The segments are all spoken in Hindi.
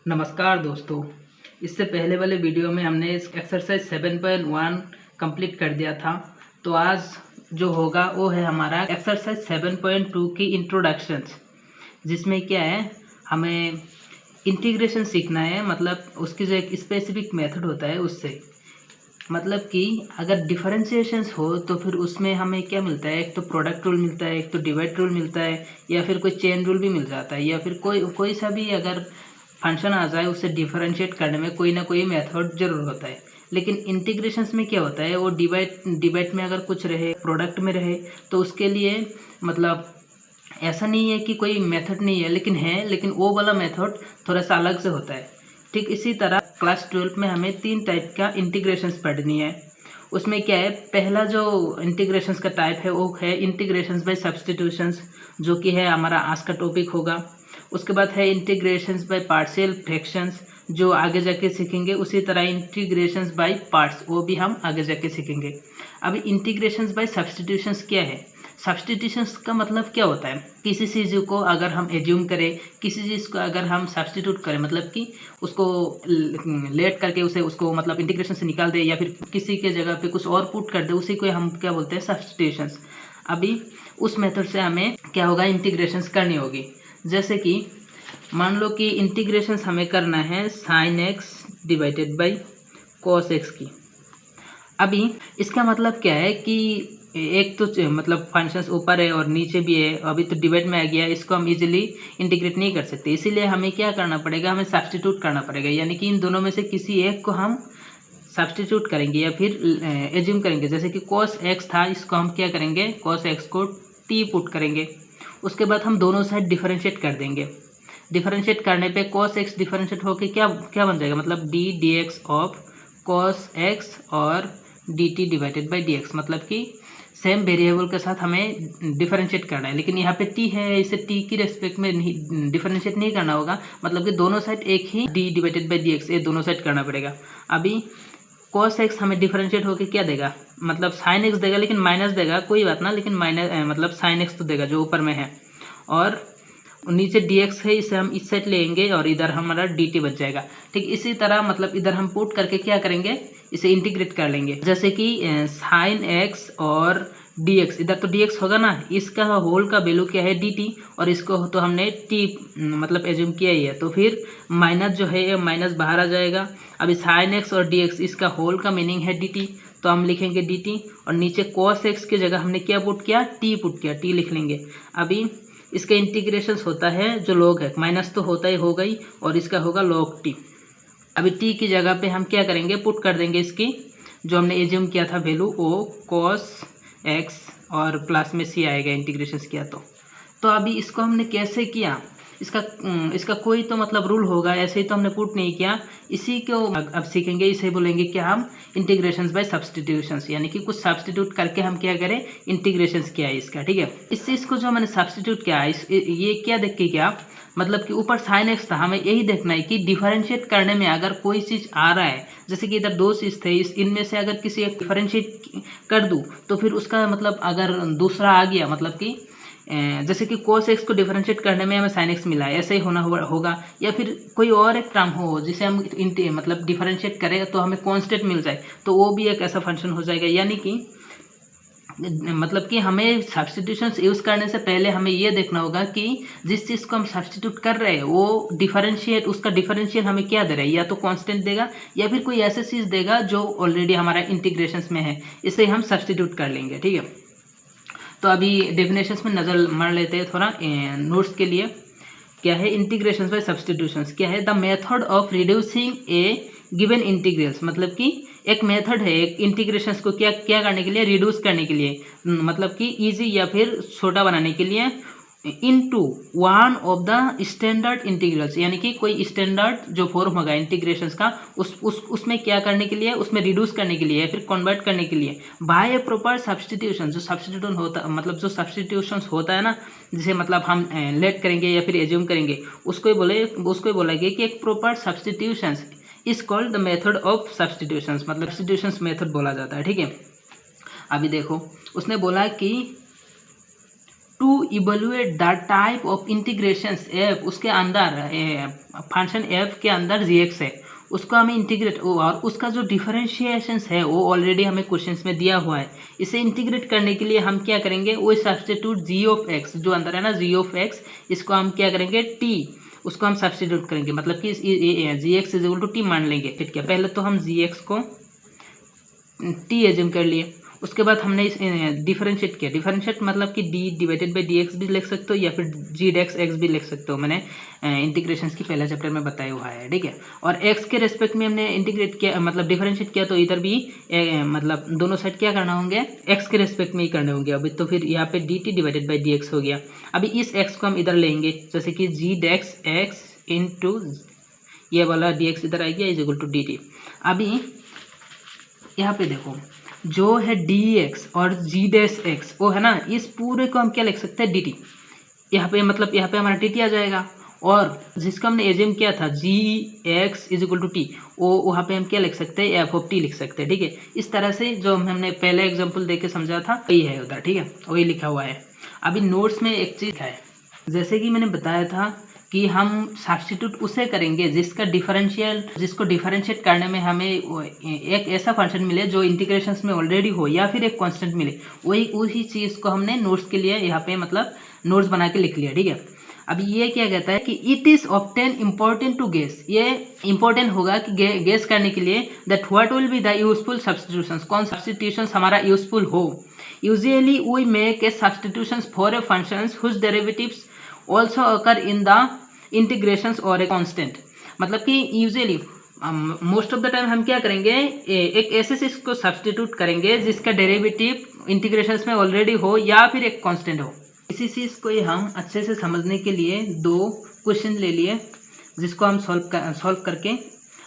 नमस्कार दोस्तों। इससे पहले वाले वीडियो में हमने इस एक्सरसाइज 7.1 कंप्लीट कर दिया था। तो आज जो होगा वो है हमारा एक्सरसाइज 7.2 की इंट्रोडक्शंस, जिसमें क्या है हमें इंटीग्रेशन सीखना है। मतलब उसकी जो एक स्पेसिफिक मेथड होता है उससे, मतलब कि अगर डिफरेंशिएशंस हो तो फिर उसमें हमें क्या मिलता है, एक तो प्रोडक्ट रूल मिलता है, एक तो डिवाइड रूल मिलता है, या फिर कोई चेन रूल भी मिल जाता है, या फिर कोई सा भी अगर फंक्शन आ जाए उसे डिफरेंशिएट करने में कोई ना कोई मेथड जरूर होता है। लेकिन इंटीग्रेशंस में क्या होता है, वो डिवाइड में अगर कुछ रहे, प्रोडक्ट में रहे, तो उसके लिए मतलब ऐसा नहीं है कि कोई मेथड नहीं है, लेकिन वो वाला मेथड थोड़ा सा अलग से होता है। ठीक इसी तरह क्लास 12 में हमें 3 टाइप का इंटीग्रेशंस पढ़नी है। उसमें क्या है, पहला जो इंटीग्रेशंस का टाइप है वो है इंटीग्रेशंस बाय सब्स्टिट्यूशंस, जो कि है हमारा आज का टॉपिक होगा। उसके बाद है इंटीग्रेशंस बाय पार्शियल फ्रैक्शंस, जो आगे जाके सीखेंगे। उसी तरह इंटीग्रेशंस बाय पार्ट्स, वो भी हम आगे जाके सीखेंगे। अभी इंटीग्रेशंस बाय सब्स्टिट्यूशंस क्या है? सब्स्टिट्यूशंस का मतलब क्या होता है, किसी चीज़ को अगर हम एज्यूम करें, किसी चीज़ को अगर हम सब्स्टिट्यूट करें, मतलब कि उसको लेट करके उसको मतलब इंटीग्रेशन से निकाल दे, या फिर किसी के जगह पे कुछ और पुट कर दे, उसी को हम क्या बोलते हैं, सब्स्टिट्यूशंस। अभी उस मेथड से हमें क्या होगा, इंटीग्रेशंस करनी होगी। जैसे कि मान लो कि इंटीग्रेशंस हमें करना है sine x divided by cos x की। अभी इसका मतलब क्या है कि एक तो मतलब फंक्शंस ऊपर है और नीचे भी है, अभी तो डिवाइड में आ गया, इसको हम इजीली इंटीग्रेट नहीं कर सकते। इसीलिए हमें क्या करना पड़ेगा, हमें सब्स्टिट्यूट करना पड़ेगा, यानी कि इन दोनों में से किसी एक को हम सब्स्टिट्यूट करेंगे या फिर एज्यूम करेंगे। जैसे कि cos x था, इसको हम क्या करेंगे, cos x को t पुट करेंगे। उसके बाद हम दोनों साइड डिफरेंशिएट कर देंगे। डिफरेंशिएट करने पे cos x डिफरेंशिएट होके क्या क्या बन जाएगा, मतलब d dx of cos x और dt डिवाइडेड बाई dx, मतलब कि सेम वेरिएबल के साथ हमें डिफरेंशिएट करना है। लेकिन यहाँ पे t है, इसे t की रेस्पेक्ट में नहीं डिफरेंशिएट नहीं करना होगा, मतलब कि दोनों साइड एक ही d डिवाइडेड बाई dx, ये दोनों साइड करना पड़ेगा। अभी cos x हमें डिफरेंशिएट होकर क्या देगा, मतलब sin x देगा, लेकिन माइनस देगा, कोई बात ना, लेकिन माइनस मतलब sin x तो देगा जो ऊपर में है, और नीचे dx है, इसे हम इस साइड लेंगे और इधर हमारा dt बच जाएगा। ठीक इसी तरह मतलब इधर हम पुट करके क्या करेंगे, इसे इंटीग्रेट कर लेंगे। जैसे कि sin x और dx, इधर तो dx होगा ना, इसका होल का वैल्यू क्या है, dt, और इसको तो हमने t मतलब एज्यूम किया ही है, तो फिर माइनस जो है ये माइनस बाहर आ जाएगा। अभी sin x और dx, इसका होल का मीनिंग है dt, तो हम लिखेंगे dt, और नीचे cos x की जगह हमने क्या पुट किया, t पुट किया, t लिख लेंगे। अभी इसका इंटीग्रेशन होता है जो log है, माइनस तो होता ही होगा ही, और इसका होगा log t। अभी t की जगह पे हम क्या करेंगे, पुट कर देंगे इसकी जो हमने एज्यूम किया था वैल्यू, ओ cos x और प्लस में c आएगा इंटीग्रेशन किया तो अभी इसको हमने कैसे किया, इसका कोई तो मतलब रूल होगा, ऐसे ही तो हमने पुट नहीं किया। इसी को अब सीखेंगे, इसे बोलेंगे क्या हम, इंटीग्रेशंस बाय सब्स्टिट्यूशंस, यानी कि कुछ सब्स्टिट्यूट करके हम क्या करें, इंटीग्रेशंस किया है इसका। ठीक है, इस चीज़ को जो मैंने सब्स्टिट्यूट किया है, ये क्या देख के क्या, मतलब कि ऊपर साइन एक्स था, हमें यही देखना है कि डिफरेंशिएट करने में अगर कोई चीज़ आ रहा है, जैसे कि इधर दो चीज़ थे, इनमें से अगर किसी एक डिफरेंशिएट कर दूँ तो फिर उसका मतलब अगर दूसरा आ गया, मतलब कि जैसे कि cos x को डिफरेंशिएट करने में हमें sin x मिला है, ऐसे ही होगा। या फिर कोई और एक टर्म हो जिसे हम मतलब डिफरेंशिएट करें तो हमें कांस्टेंट मिल जाए, तो वो भी एक ऐसा फंक्शन हो जाएगा। यानी कि मतलब कि हमें सब्स्टिट्यूशंस यूज़ करने से पहले हमें ये देखना होगा कि जिस चीज़ को हम सब्स्टिट्यूट कर रहे हैं वो उसका डिफरेंशियल हमें क्या दे रहा है, या तो कांस्टेंट देगा या फिर कोई ऐसी चीज़ देगा जो ऑलरेडी हमारा इंटीग्रेशंस में है, इसे हम सब्स्टिट्यूट कर लेंगे। ठीक है, तो अभी डेफिनेशंस में नज़र मार लेते हैं थोड़ा नोट्स के लिए। क्या है इंटीग्रेशंस बाय सब्स्टिट्यूशंस, क्या है, the method of reducing A given integrals, मतलब कि एक मेथड है एक इंटीग्रेशंस को क्या क्या करने के लिए, रिड्यूस करने के लिए, मतलब कि इजी या फिर छोटा बनाने के लिए, into one of the standard integrals, यानी कि कोई स्टैंडर्ड जो फॉर्म होगा इंटीग्रेशंस का, उसमें क्या करने के लिए, उसमें रिड्यूस करने के लिए या फिर कन्वर्ट करने के लिए, बाय ए प्रॉपर सब्स्टिट्यूशन, जो सब्स्टिट्यूशन होता मतलब जो सब्स्टिट्यूशंस होता है ना, जिसे मतलब हम लेट करेंगे या फिर एज्यूम करेंगे, उसको बोलेंगे कि एक proper substitutions is called the method of substitutions, मतलब सब्स्टिट्यूशंस मेथड बोला जाता है। ठीक है, अभी देखो उसने बोला कि to evaluate the type of integrations F, उसके अंदर फंक्शन एफ के अंदर जी एक्स है, उसको हमें इंटीग्रेट, और उसका जो डिफरेंशिएशंस है वो ऑलरेडी हमें क्वेश्चंस में दिया हुआ है। इसे इंटीग्रेट करने के लिए हम क्या करेंगे, वो सब्स्टिट्यूट जी ऑफ एक्स जो अंदर है ना, जी ऑफ एक्स, इसको हम क्या करेंगे, टी, उसको हम सब्स्टिट्यूट करेंगे, मतलब कि g x is equal to t मान लेंगे। ठीक है, पहले तो हम जी एक्स को टी एज्यूम कर लिए, उसके बाद हमने इस डिफरेंशिएट किया। डिफरेंशिएट मतलब कि D divided by d x भी लिख सकते हो या फिर जी डेक्स एक्स भी लिख सकते हो, मैंने इंटीग्रेशन की पहले चैप्टर में बताया हुआ है। ठीक है, और एक्स के रेस्पेक्ट में हमने इंटीग्रेट किया, मतलब डिफरेंशिएट किया, तो इधर भी मतलब दोनों साइड क्या करना होंगे, एक्स के रेस्पेक्ट में ही करने होंगे। अभी तो फिर यहाँ पे D t divided by d x हो गया। अभी इस एक्स को हम इधर लेंगे, जैसे कि जी डेक्स एक्स इंटू ये वाला डी एक्स इधर आ गया is equal to d t. अभी यहाँ पे देखो, जो है डी एक्स और जी डैश एक्स, वो है ना, इस पूरे को हम क्या लिख सकते हैं, डी टी। यहाँ पे मतलब यहाँ पे हमारा टी टी आ जाएगा, और जिसका हमने एज्यूम किया था g x is equal to t, वो वहाँ पे हम क्या लिख सकते हैं, एफ ऑफ टी लिख सकते हैं। ठीक है, इस तरह से जो हमने पहले एग्जाम्पल दे के समझा था वही है उधर। ठीक है, वही लिखा हुआ है। अभी नोट्स में एक चीज़ है, जैसे कि मैंने बताया था कि हम सब्स्टिट्यूट उसे करेंगे जिसको डिफरेंशिएट करने में हमें एक ऐसा फंक्शन मिले जो इंटीग्रेशंस में ऑलरेडी हो, या फिर एक कांस्टेंट मिले, वही चीज़ को हमने नोट्स के लिए यहाँ पे मतलब नोट्स बना के लिख लिया। ठीक है, अभी ये क्या कहता है कि it is often important to guess, ये इंपॉर्टेंट होगा कि गेस करने के लिए that what will be the useful substitutions, कौन सब्स्टिट्यूशंस हमारा यूजफुल हो। Usually we make a substitutions for a functions whose derivatives also occur in the integrations और ए कांस्टेंट, मतलब कि usually most of the time हम क्या करेंगे, एक ऐसे चीज को सब्स्टिट्यूट करेंगे जिसका डेरिवेटिव इंटीग्रेशंस में ऑलरेडी हो या फिर एक कांस्टेंट हो। इसी चीज़ को हम अच्छे से समझने के लिए दो क्वेश्चन ले लिए, जिसको हम सॉल्व करके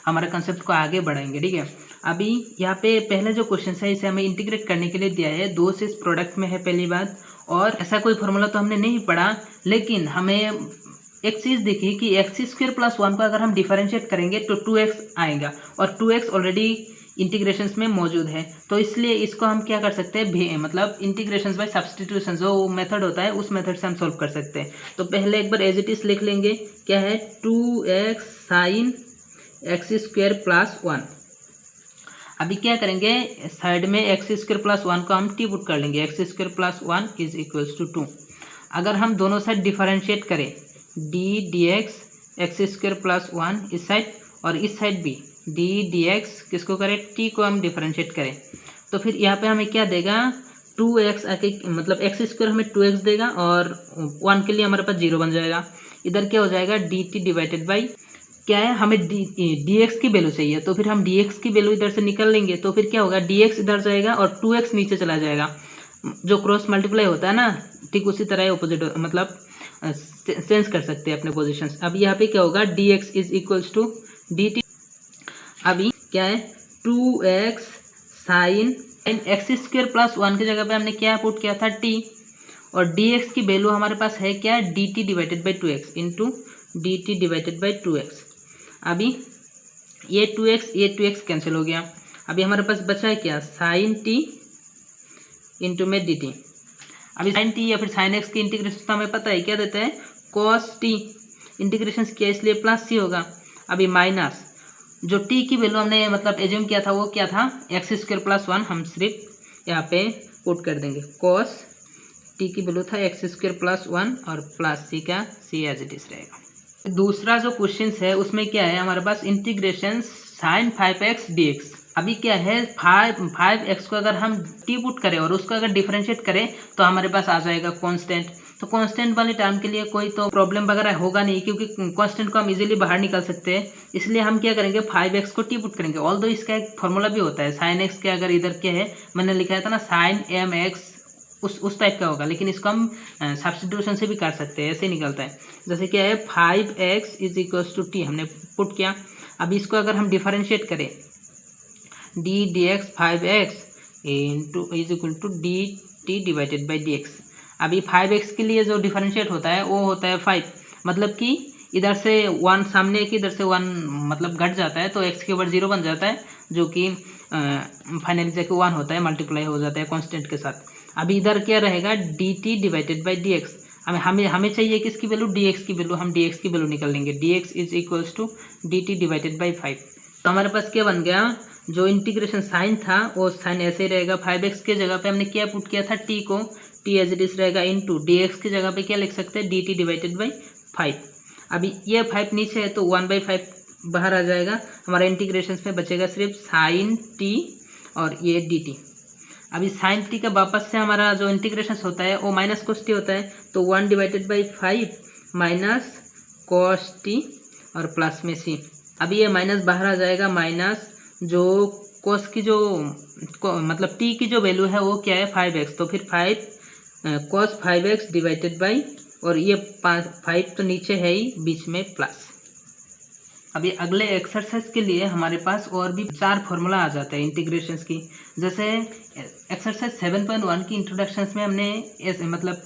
हमारे कंसेप्ट को आगे बढ़ाएंगे। ठीक है, अभी यहाँ पे पहले जो क्वेश्चन है इसे हमें इंटीग्रेट करने के लिए दिया है, दो से प्रोडक्ट में है पहली बात, और ऐसा कोई फॉर्मूला तो हमने नहीं पढ़ा, लेकिन हमें एक चीज़ देखी कि एक्स स्क्वायर प्लस वन को अगर हम डिफरेंशिएट करेंगे तो 2x आएगा, और 2x ऑलरेडी इंटीग्रेशंस में मौजूद है, तो इसलिए इसको हम क्या कर सकते हैं, मतलब इंटीग्रेशंस बाय सब्स्टिट्यूशन जो मेथड होता है उस मेथड से हम सॉल्व कर सकते हैं। तो पहले एक बार एज इट इज लिख लेंगे, क्या है 2x sine x square plus one. अभी क्या करेंगे, साइड में एक्स स्क्वायर प्लस वन को हम टी पुट कर लेंगे, x square plus one is equals to 2। अगर हम दोनों साइड डिफरेंशिएट करें, d d x square plus one इस साइड, और इस साइड भी डी डी एक्स किसको करें, टी को हम डिफरेंशिएट करें, तो फिर यहाँ पे हमें क्या देगा, 2x आके मतलब एक्स स्क्वायर हमें 2x देगा, और 1 के लिए हमारे पास 0 बन जाएगा। इधर क्या हो जाएगा, डी टी डिवाइडेड बाई क्या है, हमें डी एक्स की वैल्यू चाहिए, तो फिर हम डी एक्स की वैल्यू इधर से निकल लेंगे, तो फिर क्या होगा, डी एक्स इधर जाएगा और 2x नीचे चला जाएगा, जो क्रॉस मल्टीप्लाई होता है ना, ठीक उसी तरह ऑपोजिट, मतलब चेंज कर सकते हैं अपने पोजीशंस। अब यहाँ पे क्या होगा, d x is equals to d t. अभी क्या है, 2x sine x square plus one की जगह पे हमने क्या पुट किया था, t, और dx की वैल्यू हमारे पास है क्या, dt divided by 2x into D t divided by 2x। अभी ये 2x कैंसिल हो गया, अभी हमारे पास बचा है क्या, साइन t इंटू में डी टी। अभी साइन t या फिर साइन x की इंटीग्रेशन तो हमें पता है क्या देता है, cos t, इंटीग्रेशन किया इसलिए प्लस c होगा। अभी माइनस जो t की वैल्यू हमने मतलब एज्यूम किया था वो क्या था, एक्स स्क्वायर प्लस वन, हम सिर्फ यहाँ पे पुट कर देंगे, cos t की वैल्यू था एक्स स्क्वायर प्लस वन, और प्लस c का c एज इट इज रहेगा। दूसरा जो क्वेश्चन है उसमें क्या है, हमारे पास इंटीग्रेशन साइन 5x dx। अभी क्या है, 5x को अगर हम t पुट करें और उसको अगर डिफरेंशिएट करें तो हमारे पास आ जाएगा कांस्टेंट। तो कांस्टेंट वाले टर्म के लिए कोई तो प्रॉब्लम वगैरह होगा नहीं, क्योंकि कांस्टेंट को हम इजीली बाहर निकाल सकते हैं, इसलिए हम क्या करेंगे, 5x को t पुट करेंगे। ऑल दो इसका एक फॉर्मूला भी होता है, साइन x के अगर इधर क्या है, मैंने लिखा था ना साइन mx, उस टाइप का होगा, लेकिन इसको हम सब्स्टिट्यूशन से भी कर सकते हैं, ऐसे निकलता है। जैसे क्या है, 5x is equals to t हमने पुट किया। अब इसको अगर हम डिफरेंशिएट करें, d d x 5x into is equal to d t divided by d x. अभी 5x के लिए जो डिफरेंशिएट होता है वो होता है 5, मतलब कि इधर से 1 सामने की, इधर से 1 मतलब घट जाता है, तो x के ऊपर 0 बन जाता है, जो कि फाइनली जाके 1 होता है, मल्टीप्लाई हो जाता है कांस्टेंट के साथ। अभी इधर क्या रहेगा, d t divided by d x. हमें चाहिए किसकी वैल्यू, डी एक्स की वैल्यू। हम डी एक्स की वैल्यू निकाल लेंगे, d x is equals to d t divided by 5। तो हमारे पास क्या बन गया, जो इंटीग्रेशन साइन था वो साइन ऐसे ही रहेगा। 5x के जगह पे हमने क्या पुट किया था, t को, t एज इट इज रहेगा इंटू डी एक्स की जगह पे क्या लिख सकते हैं, डी टी डिवाइडेड बाई 5। अभी ये 5 नीचे है तो 1/5 बाहर आ जाएगा। हमारा इंटीग्रेशन में बचेगा सिर्फ साइन टी और ये डी टी। अभी साइन टी का वापस से हमारा जो इंटीग्रेशन होता है वो माइनस कोस टी होता है, तो 1/5 माइनस कोस टी और प्लस में सी। अभी ये माइनस बाहर आ जाएगा, माइनस जो कोस की जो मतलब टी की जो वैल्यू है वो क्या है, 5x। तो फिर 5 कोस 5x डिवाइडेड बाई, और ये 5 तो नीचे है ही, बीच में प्लस। अभी अगले एक्सरसाइज के लिए हमारे पास और भी 4 फॉर्मूला आ जाते हैं इंटीग्रेशंस की। जैसे एक्सरसाइज 7.1 की इंट्रोडक्शंस में हमने ऐसे मतलब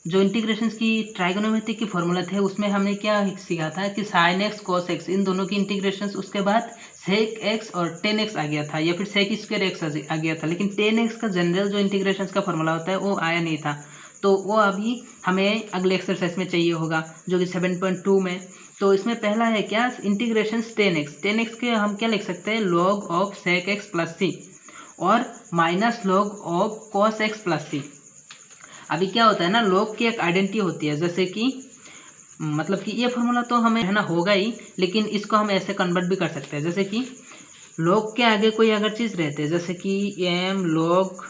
जो इंटीग्रेशंस की ट्राइगोनोमेट्री की फॉर्मूला थे उसमें हमने क्या सीखा था कि साइन एक्स कॉस एक्स इन दोनों की इंटीग्रेशंस, उसके बाद सेक एक्स और टेन एक्स आ गया था, या फिर सेक स्क्वायर एक्स आ गया था। लेकिन टेन एक्स का जनरल जो इंटीग्रेशंस का फॉर्मूला होता है वो आया नहीं था, तो वो अभी हमें अगले एक्सरसाइज में चाहिए होगा, जो कि 7.2 में। तो इसमें पहला है क्या, इंटीग्रेशन टेन एक्स के हम क्या लिख सकते हैं, log of sec x plus c और minus log of cos x plus c. अभी क्या होता है ना, लॉग की एक आइडेंटिटी होती है, जैसे कि मतलब कि ये फॉर्मूला तो हमें है ना होगा ही, लेकिन इसको हम ऐसे कन्वर्ट भी कर सकते हैं। जैसे कि लॉग के आगे कोई अगर चीज़ रहते हैं, जैसे कि एम लॉग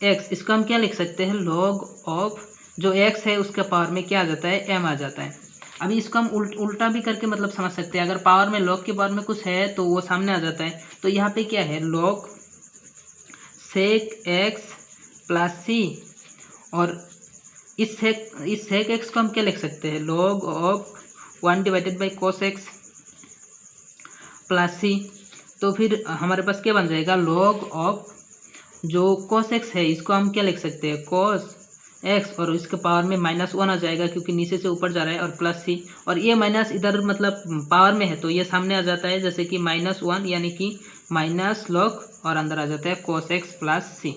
एक्स, इसको हम क्या लिख सकते हैं, लॉग ऑफ जो एक्स है उसके पावर में क्या आ जाता है, एम आ जाता है। अभी इसको हम उल्टा भी करके मतलब समझ सकते हैं, अगर पावर में लॉग के पावर में कुछ है तो वो सामने आ जाता है। तो यहाँ पे क्या है, log sec x plus c, और इस सेक एक्स को हम क्या लिख सकते हैं, log of 1//cos cos x plus c. तो फिर हमारे पास क्या बन जाएगा, लॉग ऑफ जो कॉस एक्स है इसको हम क्या लिख सकते हैं, कॉस एक्स, और इसके पावर में -1 आ जाएगा क्योंकि नीचे से ऊपर जा रहा है, और प्लस सी, और ये माइनस इधर मतलब पावर में है तो ये सामने आ जाता है, जैसे कि -1 यानी कि माइनस लॉग, और अंदर आ जाता है कॉस एक्स प्लस सी।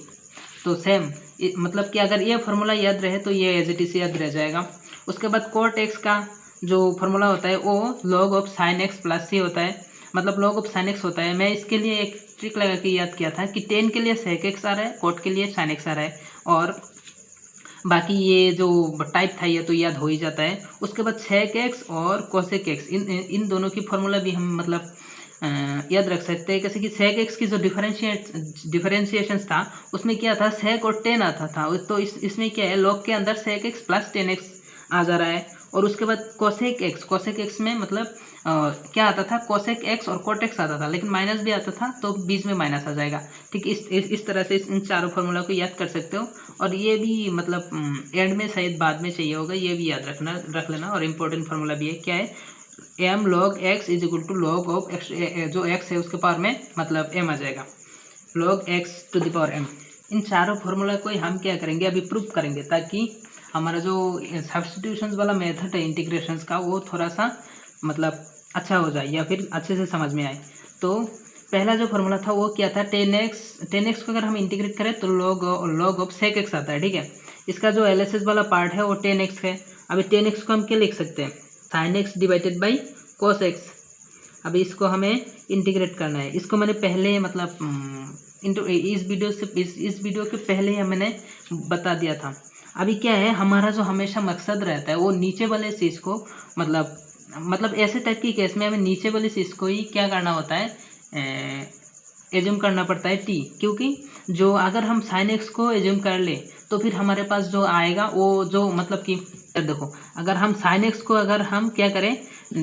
तो सेम मतलब कि अगर ये फार्मूला याद रहे तो ये एज इट इज याद रह जाएगा। उसके बाद कोट एक्स का जो फार्मूला होता है वो log of sine x plus c होता है, मतलब लॉग ऑफ साइन एक्स होता है। मैं इसके लिए एक ट्रिक लगा के याद किया था कि टेन के लिए सेक एक्स आ रहा है, कोट के लिए साइन एक्स आ रहा है, और बाकी ये जो टाइप था ये तो याद हो ही जाता है। उसके बाद सेक एक्स और कोसेक एक्स, इन दोनों की फार्मूला भी हम मतलब याद रख सकते हैं। जैसे कि सेक एक्स की जो डिफरेंशिएशन था उसमें क्या था, सेक और टेन आता था, तो इसमें क्या है, लॉग के अंदर sec x plus tan x आ जा रहा है। और उसके बाद कोसेक एक्स में मतलब क्या आता था, कोसेक एक्स और कोट एक्स आता था, लेकिन माइनस भी आता था तो बीच में माइनस आ जाएगा। ठीक, इस तरह से इन चारों फार्मूला को याद कर सकते हो। और ये भी मतलब एंड में शायद बाद में चाहिए होगा, ये भी याद रख लेना। और इम्पोर्टेंट फार्मूला भी है, क्या है, m log x is equal to log of x, जो एक्स है उसके पावर में मतलब एम आ जाएगा, log x to the power m. इन चारों फार्मूला को हम क्या करेंगे, अभी प्रूव करेंगे, ताकि हमारा जो सब्स्टिट्यूशंस वाला मेथड है इंटीग्रेशंस का वो थोड़ा सा मतलब अच्छा हो जाए, या फिर अच्छे से समझ में आए। तो पहला जो फार्मूला था वो क्या था, टेन एक्स को अगर हम इंटीग्रेट करें तो लॉग ऑफ सेक एक्स आता है। ठीक है, इसका जो एलएचएस वाला पार्ट है वो 10x है। अभी 10x को हम क्या लिख सकते हैं, sine x divided by cos x. अभी इसको हमें इंटीग्रेट करना है। इसको मैंने पहले मतलब इस वीडियो के पहले ही मैंने बता दिया था। अभी क्या है, हमारा जो हमेशा मकसद रहता है वो नीचे वाले चीज़ को मतलब ऐसे टाइप की केस में हमें नीचे वाली चीज़ को ही क्या करना होता है, एज्यूम करना पड़ता है टी, क्योंकि जो अगर हम साइन एक्स को एज्यूम कर ले तो फिर हमारे पास जो आएगा वो जो मतलब कि देखो, अगर हम साइन एक्स को अगर हम क्या करें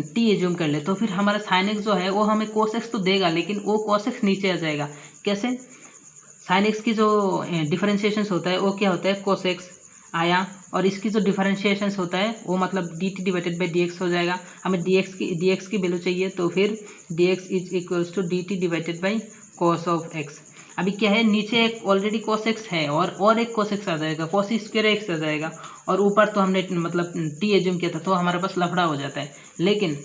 टी एज्यूम कर ले तो फिर हमारा साइन एक्स जो है वो हमें कोस एक्स तो देगा, लेकिन वो कोस एक्स नीचे आ जाएगा। कैसे, साइन एक्स की जो डिफरेंशिएशन होता है वो क्या होता है, कोस एक्स आया, और इसकी जो डिफरेंशिएशन होता है वो मतलब D t divided by d x हो जाएगा। हमें डी एक्स की वैल्यू चाहिए, तो फिर d x is equals to d t divided by cos of x. अभी क्या है, नीचे एक ऑलरेडी cos x है और एक cos x आ जाएगा, cos स्क्वायर x आ जाएगा, और ऊपर तो हमने मतलब t एज्यूम किया था तो हमारे पास लफड़ा हो जाता है। लेकिन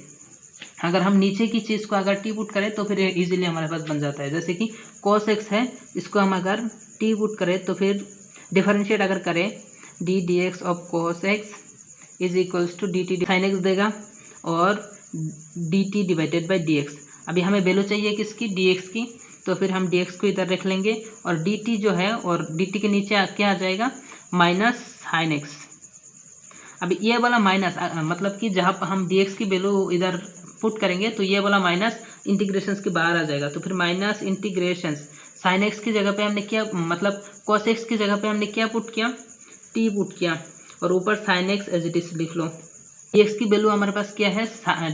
अगर हम नीचे की चीज़ को अगर t पुट करें तो फिर इजीली हमारे पास बन जाता है। जैसे कि cos x है, इसको हम अगर t पुट करें तो फिर डिफरेंशिएट अगर करें d d x of cos x is equals to d t sine x देगा और d t divided by d x. अभी हमें वैल्यू चाहिए किसकी, डी एक्स की, तो फिर हम डी एक्स को इधर रख लेंगे और डी टी जो है और डी टी के नीचे क्या आ जाएगा, माइनस साइन एक्स। अभी ये वाला माइनस मतलब कि जहाँ पर हम डी एक्स की वैल्यू इधर पुट करेंगे तो ये वाला माइनस इंटीग्रेशंस के बाहर आ जाएगा, तो फिर माइनस इंटीग्रेशंस साइन एक्स की जगह पे हमने क्या मतलब कॉस एक्स की जगह पे हमने क्या पुट किया, टी पुट किया और ऊपर sine x as it is लिख लो। एक्स की वैल्यू हमारे पास क्या है,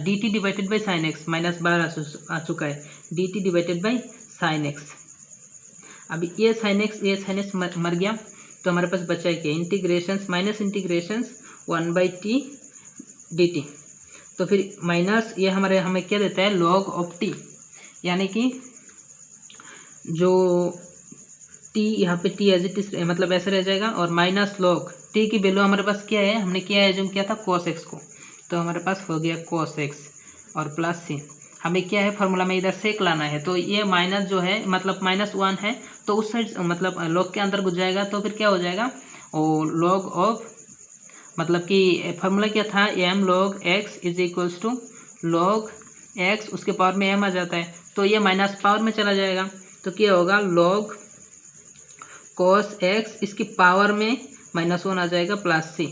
d t divided by sine x, minus बाहर आ चुका है, d t divided by sine x. अभी ये साइन एक्स मर गया तो हमारे पास बचा है क्या, integrations minus integrations 1/t dt। तो फिर माइनस ये हमें क्या देता है, log ऑफ t, यानी कि जो t यहाँ पे t एज इट इज मतलब ऐसे रह जाएगा और माइनस log t की वैल्यू हमारे पास क्या है, हमने क्या एज्यूम किया था cos x को, तो हमारे पास हो गया cos x और प्लस c। हमें क्या है फार्मूला में इधर सेक लाना है, तो ये माइनस जो है मतलब -1 है तो उस साइड मतलब log के अंदर घुस जाएगा, तो फिर क्या हो जाएगा, और log ऑफ मतलब कि फार्मूला क्या था, m log x is equals to log x, उसके पावर में m आ जाता है तो ये माइनस पावर में चला जाएगा, तो क्या होगा log cos x, इसकी पावर में -1 आ जाएगा प्लस c,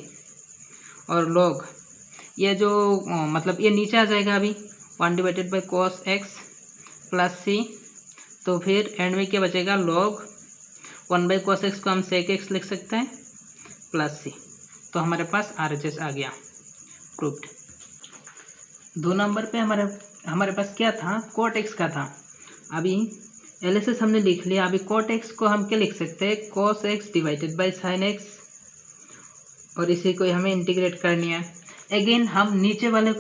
और log ये जो मतलब ये नीचे आ जाएगा अभी 1 divided by cos x plus c, तो फिर एंड में क्या बचेगा, log 1/cos x को हम sec x लिख सकते हैं प्लस c, तो हमारे पास RHS आ गया, प्रूव्ड। 2 नंबर पे हमारे पास क्या था, cot x का था। अभी LHS हमने लिख लिया, अभी cot x को हम क्या लिख सकते हैं, cos x divided by sin x, और इसी को हमें इंटीग्रेट करनी है। अगेन हम नीचे वाले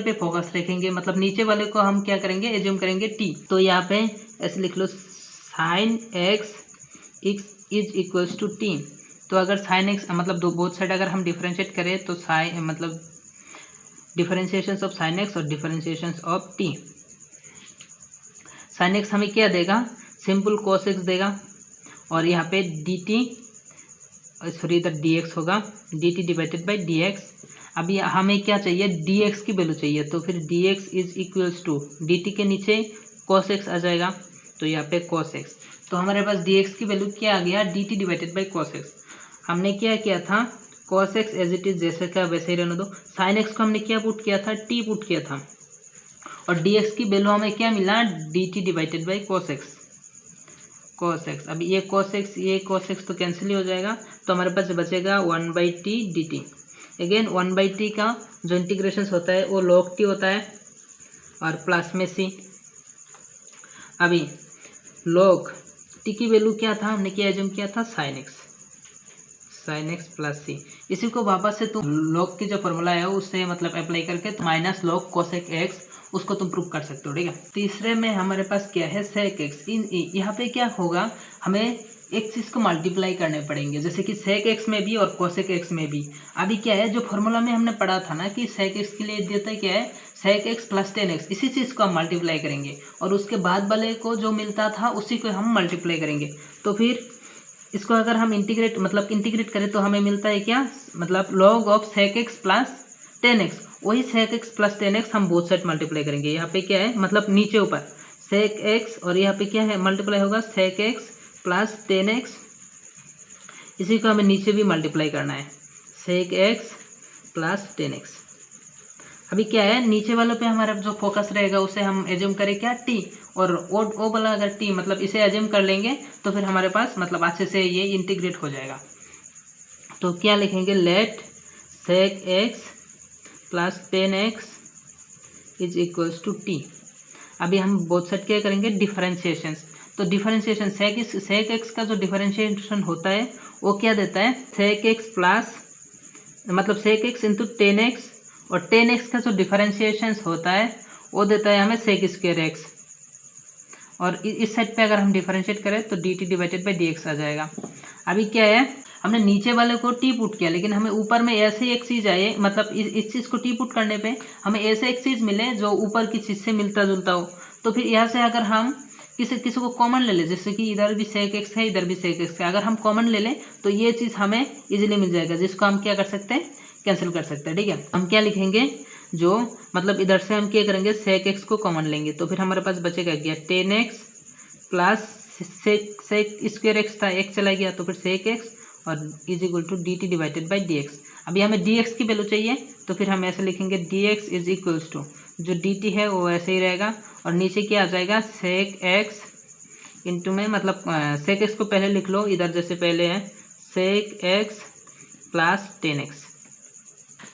पे फोकस रखेंगे, मतलब नीचे वाले को हम क्या करेंगे, एज्यूम करेंगे t, तो यहाँ पे ऐसे लिख लो sin x is equals to t। तो अगर साइन एक्स मतलब बोथ साइड अगर हम डिफरेंशिएट करें तो साइन मतलब डिफरेंशिएशंस ऑफ साइन एक्स और differentiations of t. Sine x हमें क्या देगा, सिंपल कोस एक्स देगा और यहाँ पे डी टी सॉरी इधर डी एक्स होगा, D t divided by d x. अभी हमें क्या चाहिए, डी एक्स की वैल्यू चाहिए, तो फिर d x is equals to d t के नीचे कोस एक्स आ जाएगा, तो यहाँ पे कोस एक्स, तो हमारे पास डी एक्स की वैल्यू क्या आ गया, d t divided by cos x. हमने क्या किया था, cos x as it is जैसे का वैसे ही रहने दो, sin x को हमने क्या पुट किया था, t पुट किया था, और dx की वैल्यू हमें क्या मिला, dt divided by cos x। अब ये cos x तो कैंसिल ही हो जाएगा, तो हमारे पास बचेगा 1/t dt। अगेन 1/t का जो इंटीग्रेशन होता है वो log t होता है और प्लस में c। अभी log t की वैल्यू क्या था, हमने क्या एज्यूम किया था, sin x प्लस सी। इसी को वापस से तुम log की जो फॉर्मूला है उससे मतलब अप्लाई करके माइनस log cosec x उसको तुम प्रूव कर सकते हो, ठीक है। तीसरे में हमारे पास क्या है, sec x। यहाँ पे क्या होगा, हमें एक चीज़ को मल्टीप्लाई करने पड़ेंगे, जैसे कि sec x में भी और cosec x में भी। अभी क्या है, जो फॉर्मूला में हमने पढ़ा था ना कि sec x के लिए देता है क्या है, sec x प्लस 10x, इसी चीज़ को हम मल्टीप्लाई करेंगे और उसके बाद वाले को जो मिलता था उसी को हम मल्टीप्लाई करेंगे। तो फिर इसको अगर हम इंटीग्रेट करें तो हमें मिलता है क्या, मतलब log of sec x plus 10x, वही sec x प्लस 10x हम बोथ साइड मल्टीप्लाई करेंगे। यहाँ पे क्या है, मतलब नीचे ऊपर sec x और यहाँ पे क्या है, मल्टीप्लाई होगा sec x प्लस 10x, इसी को हमें नीचे भी मल्टीप्लाई करना है, sec x प्लस 10x। अभी क्या है, नीचे वालों पे हमारा जो फोकस रहेगा उसे हम एज्यूम करें क्या, t, और ओ वाला अगर t मतलब इसे एज्यूम कर लेंगे तो फिर हमारे पास मतलब अच्छे से ये इंटीग्रेट हो जाएगा। तो क्या लिखेंगे, let sec x plus 10x is equals to t। अभी हम बोथ साइड क्या करेंगे, डिफरेंशिएशन। तो डिफरेंशिएशन sec x का जो डिफरेंशिएशन होता है वो क्या देता है, sec x प्लस मतलब sec x इंटू 10x, और 10x का जो डिफरेंशिएशन होता है वो देता है हमें sec स्क्वायर x, और इस साइड पे अगर हम डिफरेंशिएट करें तो dt डिवाइडेड बाई dx आ जाएगा। अभी क्या है, हमने नीचे वाले को t पुट किया, लेकिन हमें ऊपर में ऐसे एक चीज़ आए, मतलब इस चीज़ को t पुट करने पे हमें ऐसे एक चीज़ मिले जो ऊपर की चीज़ से मिलता जुलता हो। तो फिर यहाँ से अगर हम किसी किसी को कॉमन ले ले, जैसे कि इधर भी sec x है, इधर भी sec x है, अगर हम कॉमन ले लें तो ये चीज़ हमें इजीली मिल जाएगा, जिसको हम क्या कर सकते हैं, कैंसिल कर सकते हैं। ठीक है, हम क्या लिखेंगे, जो मतलब इधर से हम क्या करेंगे, sec x को कॉमन लेंगे, तो फिर हमारे पास बचेगा क्या, 10x plus sec square x था, x चला गया तो फिर sec x और is equal to dt divided by dx। अभी हमें dx की वैल्यू चाहिए, तो फिर हम ऐसे लिखेंगे dx इज इक्वल्स टू जो dt है वो ऐसे ही रहेगा, और नीचे क्या आ जाएगा, sec x इंटू में मतलब sec x को पहले लिख लो, इधर जैसे पहले है sec x प्लस 10x।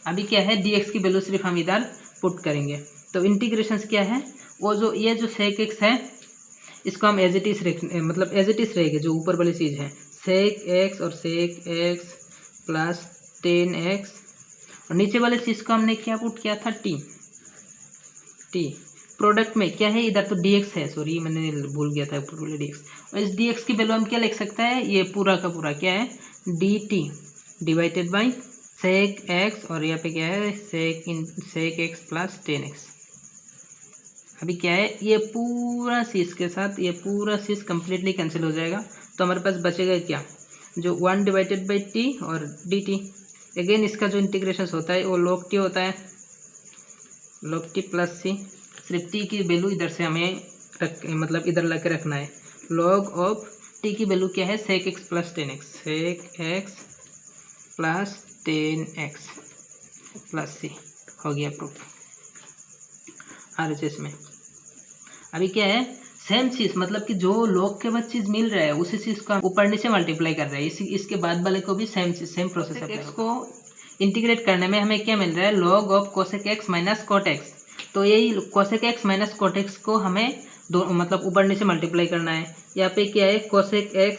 अभी क्या है, dx की वैल्यू सिर्फ हम इधर पुट करेंगे, तो इंटीग्रेशन क्या है, वो जो ये जो sec x है इसको हम एज इट इज मतलब एज इट इज रहेगी, जो ऊपर वाली चीज़ है sec x और sec x प्लस 10x, और नीचे वाले चीज़ को हमने क्या पुट किया था, t प्रोडक्ट में क्या है, इधर तो dx है, सॉरी मैंने भूल गया था ऊपर वाले dx, और इस dx की वैल्यू हम क्या लिख सकते हैं, ये पूरा का पूरा क्या है, dt divided by sec x, और यहाँ पे क्या है sec x प्लस 10x। अभी क्या है, ये पूरा चीज़ के साथ ये पूरा चीज़ कम्प्लीटली कैंसिल हो जाएगा, तो हमारे पास बचेगा क्या, जो 1 डिवाइडेड बाई t और dt। अगेन इसका जो इंटीग्रेशन होता है वो log t होता है, log t प्लस c, सिर्फ t की वैल्यू इधर से हमें मतलब इधर ला के रखना है, log ऑफ t की वैल्यू क्या है, sec x plus 10x, sec x plus 10x plus c, हो गया प्रूफ RHS में। अभी क्या है, सेम चीज़ मतलब कि जो log के बाद चीज़ मिल रहा है उसी चीज़ को ऊपर नीचे मल्टीप्लाई कर रहा है, इसके बाद वाले को भी सेम चीज सेम प्रोसेस है। x को इंटीग्रेट करने में हमें क्या मिल रहा है, log of cosec x minus cot x, तो यही cosec x minus cot x को हमें दो मतलब ऊपर नीचे मल्टीप्लाई करना है। यहाँ पे क्या है, cosec x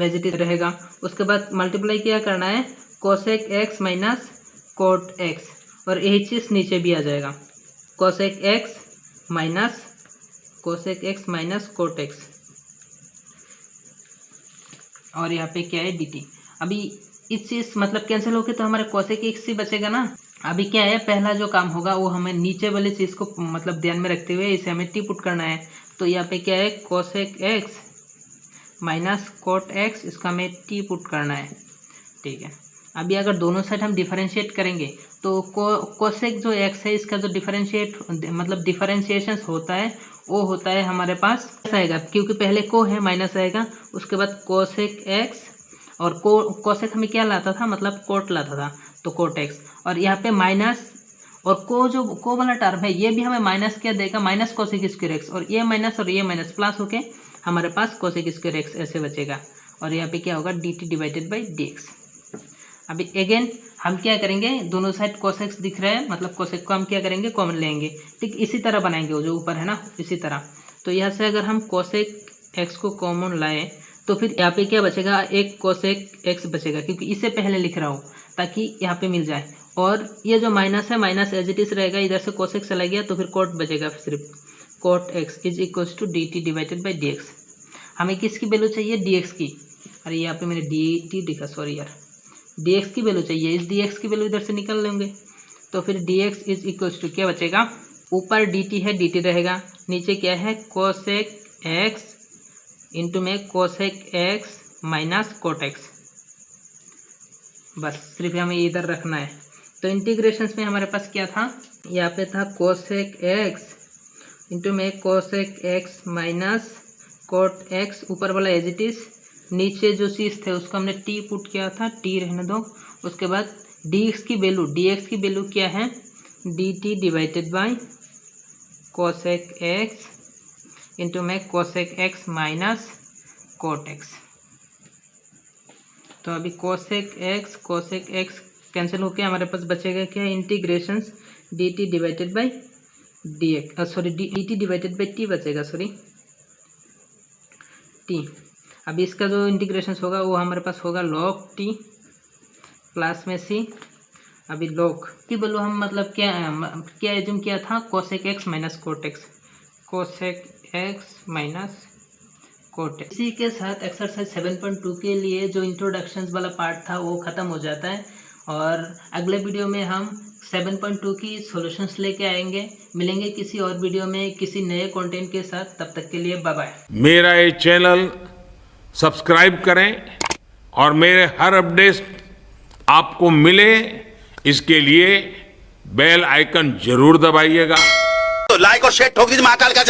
वेजिटेटिव रहेगा, उसके बाद मल्टीप्लाई क्या करना है, cosec x minus cot x, और यही चीज़ नीचे भी आ जाएगा, cosec x minus cot x, और यहाँ पे क्या है dt। अभी इस चीज़ मतलब कैंसिल होके तो हमारे cosec x ही बचेगा ना। अभी क्या है, पहला जो काम होगा वो हमें नीचे वाली चीज़ को मतलब ध्यान में रखते हुए इसे हमें t पुट करना है, तो यहाँ पे क्या है, cosec x minus cot x, इसका हमें t पुट करना है। ठीक है, अभी अगर दोनों साइड हम डिफरेंशिएट करेंगे तो cosec जो x है इसका जो डिफरेंशिएशन होता है वो होता है हमारे पास आएगा, क्योंकि पहले को है माइनस आएगा, उसके बाद cosec x, और cosec हमें क्या लाता था, मतलब कोट लाता था, तो cot x, और यहाँ पे माइनस, और को वाला टर्म है ये भी हमें माइनस क्या देगा, माइनस cosec स्क्वायर x, और ये माइनस प्लस होके हमारे पास cosec स्क्वायर x ऐसे बचेगा, और यहाँ पे क्या होगा, dt डिवाइडेड बाई dx। अभी अगेन हम क्या करेंगे, दोनों साइड cosec दिख रहा है, मतलब cosec को हम क्या करेंगे, कॉमन लेंगे, ठीक इसी तरह बनाएंगे, वो जो ऊपर है ना इसी तरह। तो यहाँ से अगर हम cosec x को कॉमन लाएं तो फिर यहाँ पे क्या बचेगा, एक cosec x बचेगा, क्योंकि इससे पहले लिख रहा हूँ ताकि यहाँ पे मिल जाए, और ये जो माइनस है माइनस एज इट इज रहेगा, इधर से cosec चला गया तो फिर cot बचेगा, सिर्फ cot x is equals to dt divided by dx। हमें किसकी वैल्यू चाहिए, dx की, अरे यहाँ पे मैंने dt लिखा, सॉरी यार, dx की वैल्यू चाहिए, इस dx की वैल्यू इधर से निकाल लेंगे, तो फिर dx इज इक्वल्स टू क्या बचेगा, ऊपर dt है dt रहेगा, नीचे क्या है cosec x इंटू में cosec x minus cot x, बस सिर्फ हमें इधर रखना है। तो इंटीग्रेशंस में हमारे पास क्या था, यहाँ पे था cosec x इंटू में cosec x minus cot x, ऊपर वाला एज इट इज, नीचे जो चीज़ थे उसको हमने t पुट किया था, t रहने दो, उसके बाद dx की वैल्यू क्या है, dt divided by cosec x into में cosec x minus cot x। तो अभी cosec x कैंसिल होके हमारे पास बचेगा क्या, integration dt divided by dx, sorry dt divided by t बचेगा, सॉरी t। अभी इसका जो इंटीग्रेशन होगा वो हमारे पास होगा log t प्लस में c। अभी log की वैल्यू हम मतलब क्या एज्यूम किया था, cosec x minus cot x, cosec x minus cot x। इसी के साथ एक्सरसाइज 7.2 के लिए जो इंट्रोडक्शन वाला पार्ट था वो ख़त्म हो जाता है, और अगले वीडियो में हम 7.2 की सॉल्यूशंस लेके आएंगे। मिलेंगे किसी और वीडियो में किसी नए कंटेंट के साथ। तब तक के लिए बाय बाय। मेरा ये चैनल सब्सक्राइब करें और मेरे हर अपडेट आपको मिले इसके लिए बेल आइकन जरूर दबाइएगा। तो लाइक और शेयर ठोक दीजिए महाकाल का